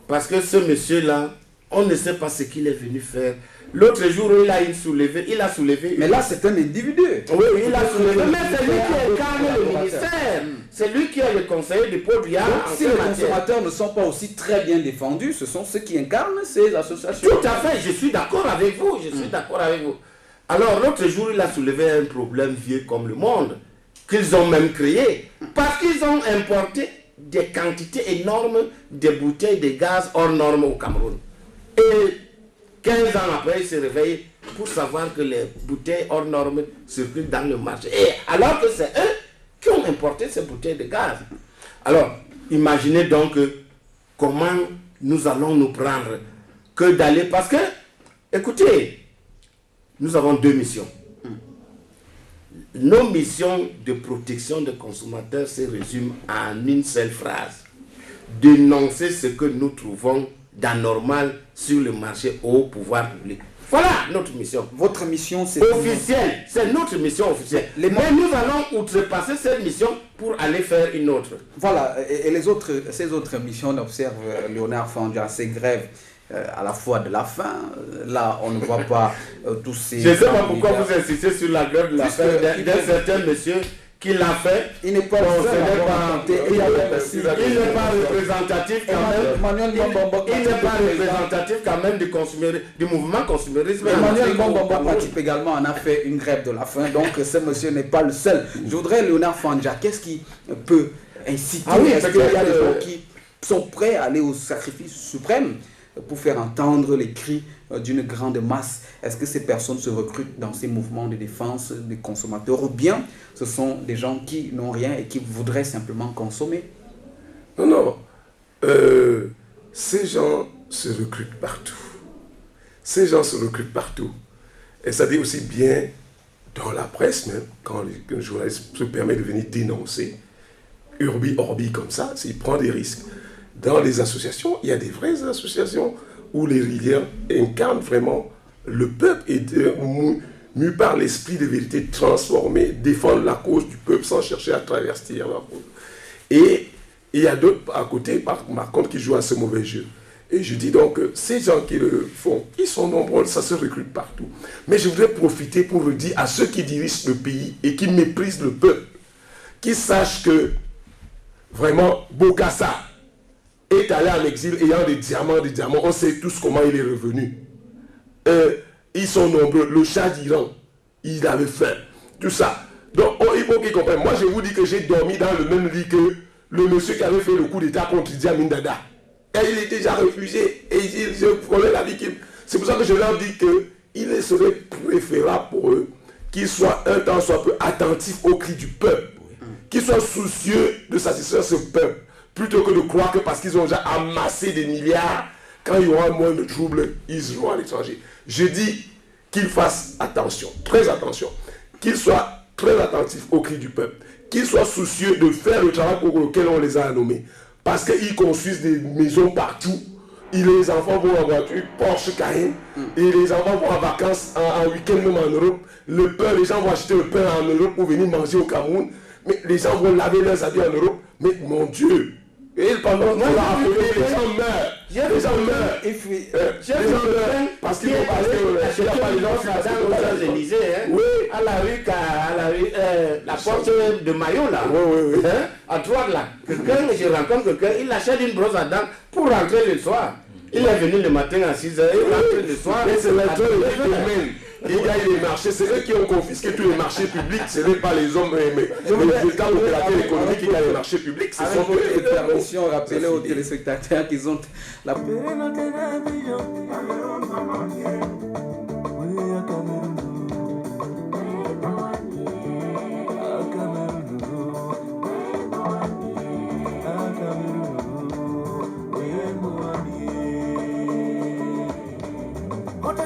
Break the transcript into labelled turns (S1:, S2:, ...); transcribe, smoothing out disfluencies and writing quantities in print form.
S1: Parce que ce monsieur-là, on ne sait pas ce qu'il est venu faire. L'autre jour, il a soulevé.
S2: Mais là, c'est un individu.
S1: Oui, il a soulevé. Mais c'est lui qui incarne le ministère. C'est lui qui est le conseiller du Paul Biya.
S2: Donc, si les consommateurs ne sont pas aussi très bien défendus, ce sont ceux qui incarnent ces associations.
S1: Tout à fait, je suis d'accord avec vous. Alors, l'autre jour, il a soulevé un problème vieux comme le monde, qu'ils ont même créé, parce qu'ils ont importé des quantités énormes de bouteilles de gaz hors normes au Cameroun. Et 15 ans après, il se réveille pour savoir que les bouteilles hors normes circulent dans le marché. Et alors que c'est eux qui ont importé ces bouteilles de gaz. Alors, imaginez donc comment nous allons nous prendre que d'aller... Parce que, écoutez, nous avons deux missions. Nos missions de protection des consommateurs se résument en une seule phrase. Dénoncer ce que nous trouvons d'anormal sur le marché au pouvoir public. Voilà notre mission.
S2: Votre mission, c'est
S1: officielle. C'est notre mission officielle. Mais nous allons outrepasser cette mission pour aller faire une autre.
S2: Voilà. Et ces autres missions, on observe Léonard Fandja, ces grèves à la fois de la faim. Là, on ne voit pas tous ces...
S1: Je ne sais pas pourquoi vous insistez sur la grève de la faim d'un certain monsieur qui l'a fait.
S2: Il n'est pas
S1: représentatif quand même du mouvement consumérisme.
S2: Emmanuel Bombomba participe également, on a fait une grève de la faim, donc ce monsieur n'est pas le seul. Je voudrais, Léonard Fandja, qu'est-ce qui peut inciter? Est-ce qu'il y a des gens qui sont prêts à aller au sacrifice suprême pour faire entendre les cris d'une grande masse? Est-ce que ces personnes se recrutent dans ces mouvements de défense des consommateurs, ou bien ce sont des gens qui n'ont rien et qui voudraient simplement consommer?
S3: Non. Ces gens se recrutent partout. Et ça dit aussi bien dans la presse même, quand un journaliste se permet de venir dénoncer, urbi orbi comme ça, s'il prend des risques. Dans les associations, il y a des vraies associations où les leaders incarnent vraiment le peuple et mus par l'esprit de vérité, transformés, défendent la cause du peuple sans chercher à travestir la cause. Et il y a d'autres à côté, par contre, qui jouent à ce mauvais jeu. Et je dis donc, ces gens qui le font, ils sont nombreux, ça se recrute partout. Mais je voudrais profiter pour le dire à ceux qui dirigent le pays et qui méprisent le peuple, qu'ils sachent que, vraiment, Bokassa est allé en exil ayant des diamants, on sait tous comment il est revenu. Ils sont nombreux, le Shah d'Iran, il avait faim, tout ça. Donc, il faut qu'ils comprennent. Moi, je vous dis que j'ai dormi dans le même lit que le monsieur qui avait fait le coup d'état contre Idi Amin Dada. Et il était déjà refusé, et je prenais la vie. C'est pour ça que je leur dis qu'il serait préférable pour eux qu'ils soient un temps soit peu attentifs aux cris du peuple, qu'ils soient soucieux de satisfaire ce peuple, plutôt que de croire que parce qu'ils ont déjà amassé des milliards, quand il y aura moins de troubles, ils iront à l'étranger. Je dis qu'ils fassent attention, très attention, qu'ils soient très attentifs aux cris du peuple, qu'ils soient soucieux de faire le travail pour lequel on les a nommés. Parce qu'ils construisent des maisons partout, et les enfants vont en voiture, Porsche Cayenne, et les enfants vont en vacances, en week-end même en Europe. Les gens vont acheter le pain en Europe pour venir manger au Cameroun, mais les gens vont laver leurs habits en Europe. Mais mon Dieu! Et pendant que les gens meurent. Les gens meurent. Parce qu'ils vont passer
S1: dans les Champs-Élysées, à la rue, la porte de Maillot là.
S3: Oui.
S1: À droite là. Je rencontre quelqu'un, il achète une brosse à dents pour rentrer le soir. Il est venu le matin à 6h, il rentre le soir.
S3: Et c'est l'intrant il gagne les marchés, c'est eux qui ont confisqué tous les marchés publics, ce n'est pas les hommes, mais les États opérateurs économiques qui gagnent les marchés publics. Ce sont eux
S2: les permissions, rappelez aux téléspectateurs qu'ils ont la...